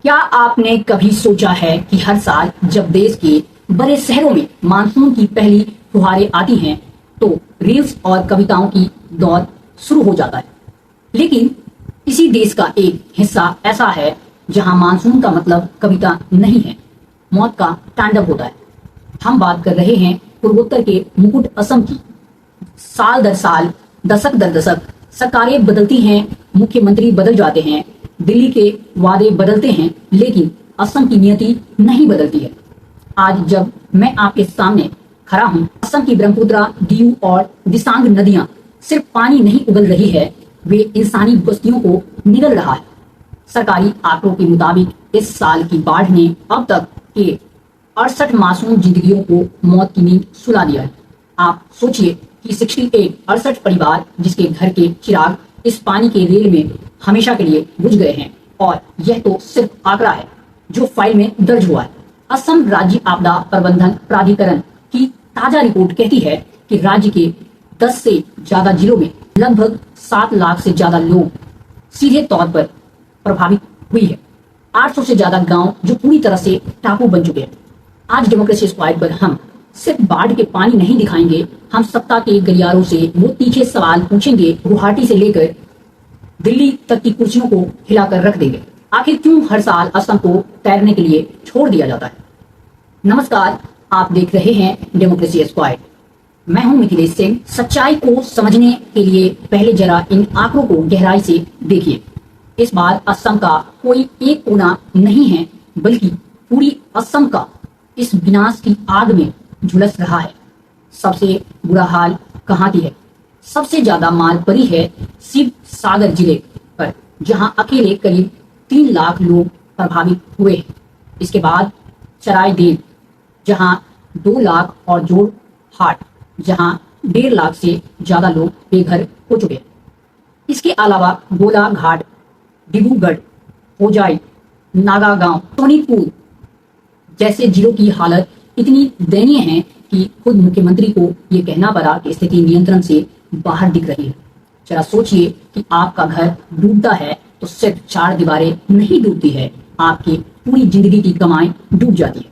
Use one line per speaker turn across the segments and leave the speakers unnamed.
क्या आपने कभी सोचा है कि हर साल जब देश के बड़े शहरों में मानसून की पहली फुहारें आती हैं तो रील्स और कविताओं की दौर शुरू हो जाता है। लेकिन इसी देश का एक हिस्सा ऐसा है जहां मानसून का मतलब कविता नहीं है, मौत का तांडव होता है। हम बात कर रहे हैं पूर्वोत्तर के मुकुट असम की। साल दर साल, दशक दर दशक सरकारें बदलती हैं, मुख्यमंत्री बदल जाते हैं, दिल्ली के वादे बदलते हैं, लेकिन असम की नियति नहीं बदलती है। आज जब मैं आपके सामने खड़ा हूं, असम की ब्रह्मपुत्रा, दीव और दिसांग नदियां सिर्फ पानी नहीं उगल रही है, वे इंसानी बस्तियों को निगल रहा है। सरकारी आंकड़ों के मुताबिक इस साल की बाढ़ ने अब तक के 68 मासूम जिंदगियों को मौत की नींद सुला दिया है। आप सोचिए कि 68 परिवार जिसके घर के चिराग इस पानी के रेल में हमेशा के लिए बुझ गए हैं, और यह तो सिर्फ आंकड़ा है जो फाइल में दर्ज हुआ है। असम राज्य आपदा प्रबंधन प्राधिकरण की ताजा रिपोर्ट कहती है कि राज्य के 10 से ज्यादा जिलों में लगभग 7 लाख से ज्यादा लोग सीधे तौर पर प्रभावित हुई है। 800 से ज्यादा गांव जो पूरी तरह से टापू बन चुके हैं। आज डेमोक्रेसी स्क्वाड पर हम सिर्फ बाढ़ के पानी नहीं दिखाएंगे, हम सत्ता के गलियारों से वो तीखे सवाल पूछेंगे, गुवाहाटी से लेकर दिल्ली तक की कुर्सियों को हिलाकर रख देंगे। आखिर क्यों हर साल असम को तैरने के लिए छोड़ दिया जाता है? नमस्कार, आप देख रहे हैं डेमोक्रेसी स्क्वाड। मैं हूं मिथिलेश सिंह। सच्चाई को समझने के लिए पहले जरा इन आंकड़ों को गहराई से देखिए। इस बार असम का कोई एक कोना नहीं है, बल्कि पूरी असम का इस विनाश की आग में झुलस रहा है। सबसे बुरा हाल कहाँ की है? सबसे ज्यादा मार पड़ी है शिव सागर जिले पर, जहां अकेले करीब 3 लाख लोग प्रभावित हुए हैं। इसके बाद चराईदेव जहां 2 लाख और जोरहाट जहां 1.5 लाख से ज्यादा लोग बेघर हो चुके हैं। इसके अलावा गोलाघाट, डिब्रूगढ़, होजाई, नागागांव, सोनीतपुर जैसे जिलों की हालत इतनी दयनीय है कि खुद मुख्यमंत्री को यह कहना पड़ा कि स्थिति नियंत्रण से बाहर दिख रही है। जरा सोचिए कि आपका घर डूबता है तो सिर्फ 4 दीवारें नहीं डूबती है, आपकी पूरी जिंदगी की कमाई डूब जाती है।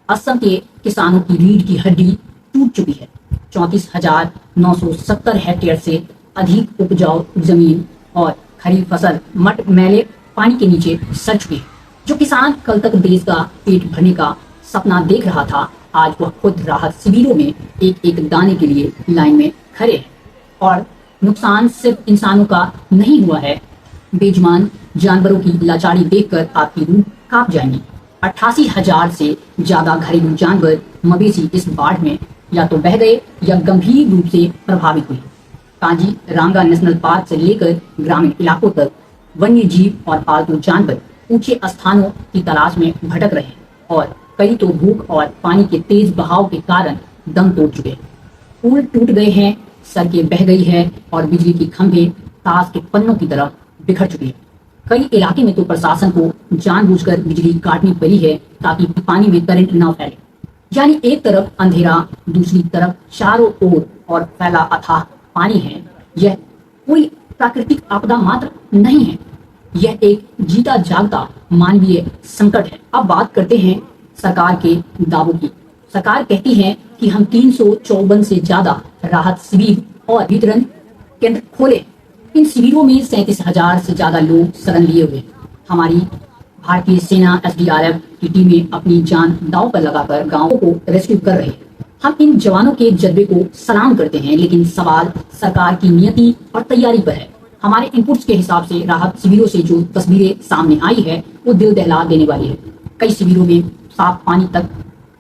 असम के किसानों की रीढ़ की हड्डी टूट चुकी है। 34,970 हेक्टेयर से अधिक उपजाऊ जमीन और खरीफ फसल मटमैले पानी के नीचे सड़ चुकी है। जो किसान कल तक देश का पेट भरने का सपना देख रहा था, आज वह खुद राहत शिविरों में एक एक दाने के लिए लाइन में खड़े हैं। और नुकसान सिर्फ इंसानों का नहीं हुआ है, बेजुबान जानवरों की लाचारी देखकर आपकी रूह कांप जाएंगी। 88,000 से ज्यादा घरेलू जानवर मवेशी इस बाढ़ में या तो बह गए या गंभीर रूप से प्रभावित हुए। काजीरंगा नेशनल पार्क से लेकर ग्रामीण इलाकों तक वन्य जीव और पालतू जानवर ऊंचे स्थानों की तलाश में भटक रहे हैं, और कई तो भूख और पानी के तेज बहाव के कारण दम तोड़ चुके हैं। पुल टूट गए हैं, सड़कें बह गई है और बिजली के खंभे ताश के पन्नों की तरह बिखर चुके हैं। कई इलाके में तो प्रशासन को जानबूझकर बिजली काटनी पड़ी है ताकि पानी में करंट न फैले। यानी एक तरफ अंधेरा, दूसरी तरफ चारों ओर और फैला अथाह पानी है। यह कोई प्राकृतिक आपदा मात्र नहीं है, यह एक जीता जागता मानवीय संकट है। अब बात करते हैं सरकार के दावों की। सरकार कहती है कि हम 354 से ज्यादा राहत शिविर और वितरण केंद्र खोले। इन शिविरों में 37,000 से ज्यादा लोग शरण लिए हुए। हमारी भारतीय सेना SDRF की टीमें अपनी जान दांव पर लगाकर गांवों को रेस्क्यू कर रही है। हम इन जवानों के जज्बे को सलाम करते हैं, लेकिन सवाल सरकार की नियति और तैयारी पर है। हमारे इनपुट्स के हिसाब से राहत शिविरों से जो तस्वीरें सामने आई है वो दिल दहला देने वाली है। कई शिविरों में साफ पानी तक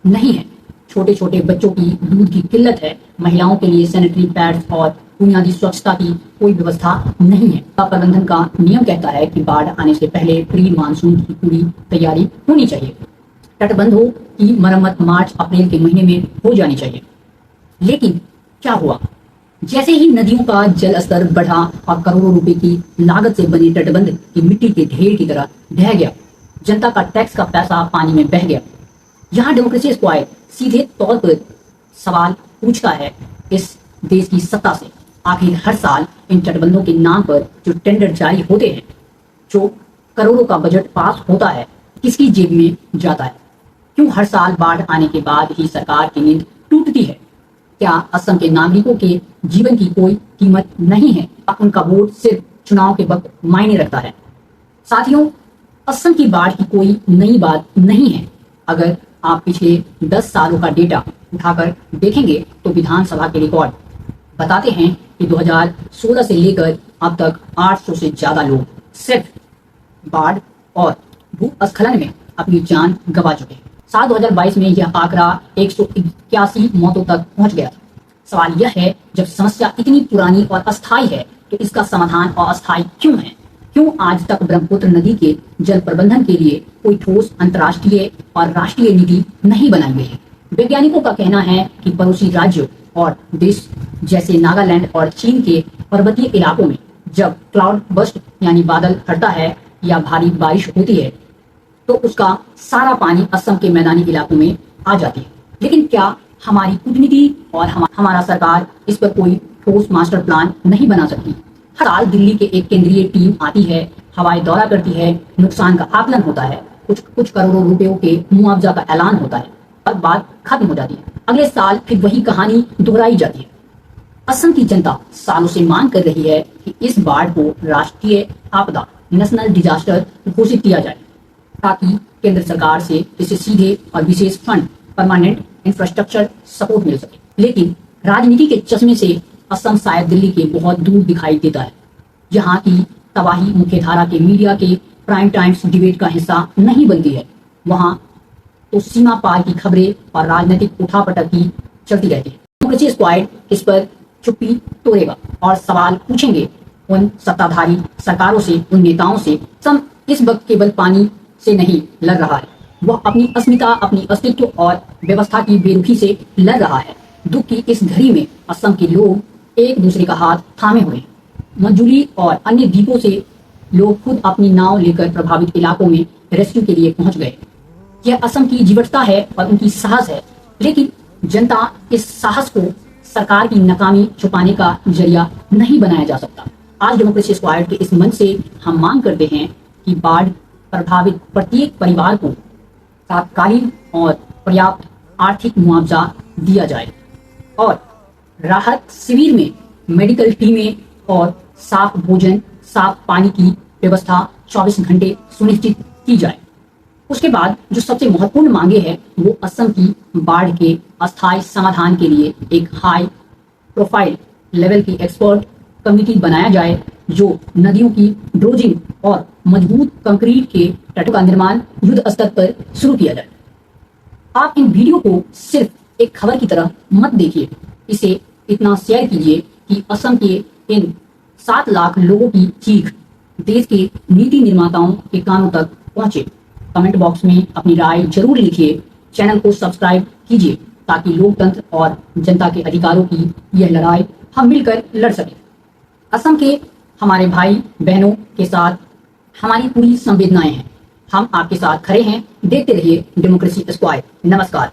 नहीं है, छोटे छोटे बच्चों की दूध की किल्लत है, महिलाओं के लिए सैनिटरी पैड्स और बुनियादी स्वच्छता की कोई व्यवस्था नहीं है। प्रबंधन का नियम कहता है कि बाढ़ आने से पहले प्री मानसून की पूरी तैयारी होनी चाहिए। तटबंधों की मरम्मत मार्च अप्रैल के महीने में हो जानी चाहिए। लेकिन क्या हुआ? जैसे ही नदियों का जल स्तर बढ़ा और करोड़ों रुपए की लागत से बने तटबंध की मिट्टी के ढेर की तरह ढह गया, जनता का टैक्स का पैसा पानी में बह गया। यहाँ डेमोक्रेसी स्क्वाड सीधे तौर पर सवाल पूछता है इस देश की सत्ता से। आखिर हर साल इन तटबंधों के नाम पर जो टेंडर जारी होते हैं, जो करोड़ों का बजट पास होता है, किसकी जेब में जाता है? क्यों हर साल बाढ़ आने के बाद ही सरकार की नींद टूटती है? क्या असम के नागरिकों के जीवन की कोई कीमत नहीं है? उनका वोट सिर्फ चुनाव के वक्त मायने रखता है? साथियों, असम की बाढ़ की कोई नई बात नहीं है। अगर आप पिछले 10 सालों का डेटा उठाकर देखेंगे तो विधानसभा के रिकॉर्ड बताते हैं कि 2016 से लेकर अब तक 800 से ज्यादा लोग सिर्फ बाढ़ और भूस्खलन में अपनी जान गंवा चुके हैं। साल 2022 में यह आंकड़ा 181 मौतों तक पहुंच गया था। सवाल यह है, जब समस्या इतनी पुरानी और अस्थायी है तो इसका समाधान अस्थायी क्यों है? क्यों आज तक ब्रह्मपुत्र नदी के जल प्रबंधन के लिए कोई ठोस अंतर्राष्ट्रीय और राष्ट्रीय नीति नहीं बनाई गई है? वैज्ञानिकों का कहना है कि पड़ोसी राज्यों और देश जैसे नागालैंड और चीन के पर्वतीय इलाकों में जब क्लाउड बस्ट यानी बादल फटता है या भारी बारिश होती है तो उसका सारा पानी असम के मैदानी इलाकों में आ जाती है। लेकिन क्या हमारी कूटनीति और हमारा सरकार इस पर कोई ठोस मास्टर प्लान नहीं बना सकती? हर साल दिल्ली के एक केंद्रीय टीम आती है, हवाई दौरा करती है, नुकसान का आकलन होता है, कुछ करोड़ों रुपयों के मुआवजा का ऐलान होता है और बात खत्म हो जाती है। अगले साल फिर वही कहानी दोहराई जाती है। असम की जनता सालों से मांग कर रही है कि इस बाढ़ को राष्ट्रीय आपदा नेशनल डिजास्टर घोषित किया जाए ताकि केंद्र सरकार से इसे सीधे और विशेष फंड परमानेंट इंफ्रास्ट्रक्चर सपोर्ट मिल सके। लेकिन राजनीति के चश्मे से असम शायद दिल्ली के बहुत दूर दिखाई देता है। यहाँ की तबाही मुख्यधारा के मीडिया के प्राइम टाइम्स डिबेट का हिस्सा नहीं बनती है। वहाँ तो सीमा पार की खबरें और राजनीतिक उठापटक की चलती रहती है। डेमोक्रेसी स्क्वाड इस पर चुप्पी तोड़ेगा और सवाल पूछेंगे उन सत्ताधारी सरकारों से, उन नेताओं से। सम इस वक्त केवल पानी से नहीं लड़ रहा है, वह अपनी अस्मिता, अपनी अस्तित्व और व्यवस्था की बेरुखी से लड़ रहा है। दुख की इस घड़ी में असम के लोग एक दूसरे का हाथ थामे हुए हैं। मजूली और अन्य द्वीपों से लोग खुद अपनी नाव लेकर प्रभावित इलाकों में रेस्क्यू के लिए पहुंच गए। यह असम की जीवटता है और उनकी साहस है, लेकिन जनता इस साहस को सरकार की नाकामी छुपाने का जरिया नहीं बनाया जा सकता। आज डेमोक्रेसी स्क्वाड के इस मंच से हम मांग करते हैं कि बाढ़ प्रभावित प्रत्येक परिवार को तात्कालिक और पर्याप्त आर्थिक मुआवजा दिया जाए और राहत शिविर में मेडिकल टीमें और साफ भोजन, साफ पानी की व्यवस्था 24 घंटे सुनिश्चित की जाए। उसके बाद जो सबसे महत्वपूर्ण मांगे हैं वो असम की बाढ़ के अस्थायी समाधान के लिए एक हाई प्रोफाइल लेवल की एक्सपर्ट कमेटी बनाया जाए जो नदियों की ड्रोजिंग और मजबूत कंक्रीट के तटों का निर्माण युद्ध स्तर पर शुरू किया जाए। आप इन वीडियो को सिर्फ एक खबर की तरह मत देखिए, इसे इतना शेयर कीजिए कि असम के इन 7 लाख लोगों की चीख देश के नीति निर्माताओं के कानों तक पहुंचे। कमेंट बॉक्स में अपनी राय जरूर लिखिए। चैनल को सब्सक्राइब कीजिए ताकि लोकतंत्र और जनता के अधिकारों की यह लड़ाई हम मिलकर लड़ सकें। असम के हमारे भाई बहनों के साथ हमारी पूरी संवेदनाएं हैं। हम आपके साथ खड़े हैं। देखते रहिए डेमोक्रेसी स्क्वाड। नमस्कार।